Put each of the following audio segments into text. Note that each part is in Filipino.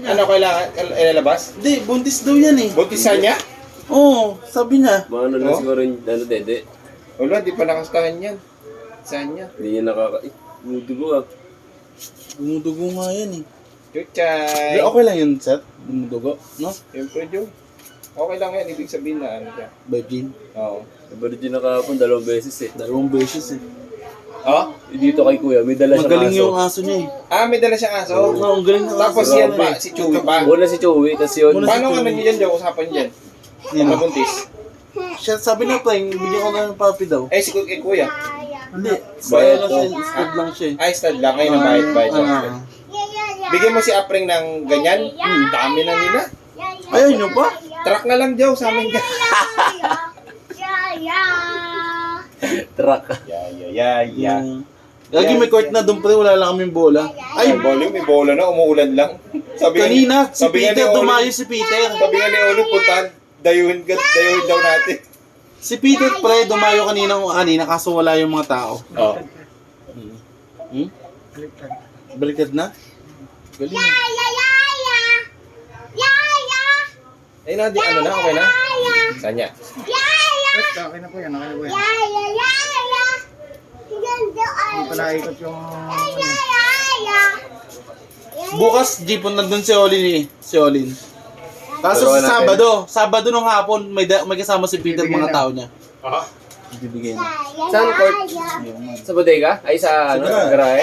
niya. Ano kailangan? Ilalabas? Hindi, buntis daw yan eh. Buntisan niya? Oo, sabi niya. Maano na siguro yung dede. Wala, di pa nakastahan yan. Saan niya? Hindi niya dugo ah. Dumudugo nga yan eh. Chuchay! Okay lang yun, Seth. Dumudugo, no? Siyempre, Joe. Okay lang yan. Ibig sabihin na ano siya. Virgin. Oo. Nabalik din nakapon 2 beses eh. 2 beses eh. Oh? Dito kay kuya, may dala siyang Magaling aso. yung aso niya eh. Ah, may dala siyang aso. Oo, ang galing ng Tapos aso. yan pa, si Chewy pa. Una si Chewy, tapos yun. Una si Paano Chewy. ano niyo dyan, Joe? Usapan niyo dyan. Sino? Mabuntis. Siya sabi na pa, bigyan ko na ng papi daw. Eh, si Kuya. Hindi, Bayad bayad lang siya, stud lang siya eh. Ay, stud lang. Ngayon ang bayad lang. Ah. Bigyan mo si Apring ng ganyan. Dami na nila. Ayaw nyo pa? Truck na lang, Joe, sa amin dyan. Truck. Yeah. Lagi may court na doon pre, wala lang kaming bola. Ay, may bola na, umuulan lang. Kanina, si sabi nga Peter, ni Oli- dumayo si Peter. Sabi nga ni Oli, puntahan, dayuhin daw natin. Si Peter pre, dumayo kanina kaso wala yung mga tao. Oo. Hmm? Baliktad na? Galing. Eh, ano na, okay na? Saan niya? Okay na po yan, okay na po yan. Hindi pa naikot yung... Bukas, Jeepon, nandun si Olin eh. Si Olin. Kaso Dalawa sa natin. Sabado nung hapon, may kasama si Peter Bibigyan mga na. tao niya. Aha. Bibigyan na. Saan court? Sa bodega? Ay sa ano? Sige. Garahe?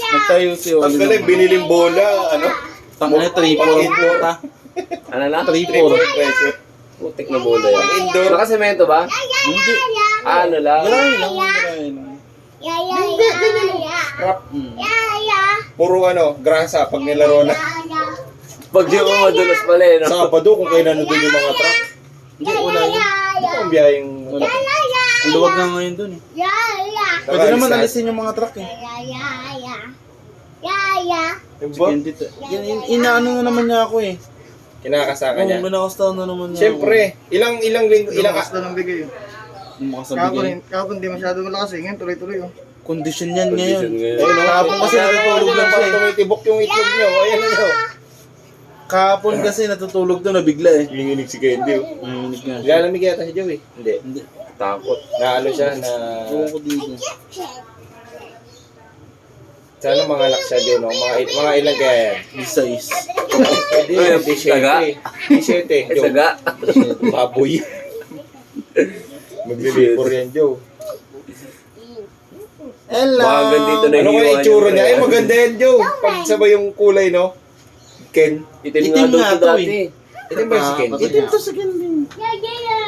Nagtayo si Ang Olin. galing, biniling bola, ano? Tangina, 3-4. Ta. Ano na? 3-4. Presyo. Putik na bola yan. Indoor. Nakasemento ba? Hindi. Ah, ano lang? Garahe lang, garahe lang. Rap. Hmm. Puro ano, grasa pag nilaro na. Pag di mo madulas pala eh, no? Sabado kung kailan nandun yung mga truck. Hindi, wala yun. Hindi ko ang biyaheng... Wala. Ang luwag na ngayon dun eh. Pwede naman alisin yung mga truck eh. Diba? Inaano na naman niya ako eh. Kinakasaka niya. Oo, binakastahan na naman niya Siyempre, ilang linggo, Ilang ilang... kasla ng bigay yun. Makasabigay. Kahapon di masyado malakas eh. Ngayon tuloy-tuloy oh. Kondisyon yan Condition ngayon. ngayon. Ayun, Kahapon kasi natutulog lang siya eh. Tumitibok yung itlog niyo. Ayan na niyo. Kahapon kasi natutulog doon na bigla eh. Hinginig si Candy. Nanginig nga siya. Lalamig yata si Joey. Hindi. Hindi. Takot. Na ano siya, na... Ewan ko dito. Sana mga anak siya doon, no? Mga ilang kaya yan? Size. Pwede Ay, yun, taga. 17. 17, Ay, Joe. saga. Baboy. Maglilipor yan, Joe. Hello! Baka dito na Ano kaya iniwan itsura yung niya? pre. Eh, maganda yan, Joe. Pag sabay yung kulay, no? Ken. Itim Itim nga daw nga to to dati. Ito ba si Ken? Itim to sa Ken din.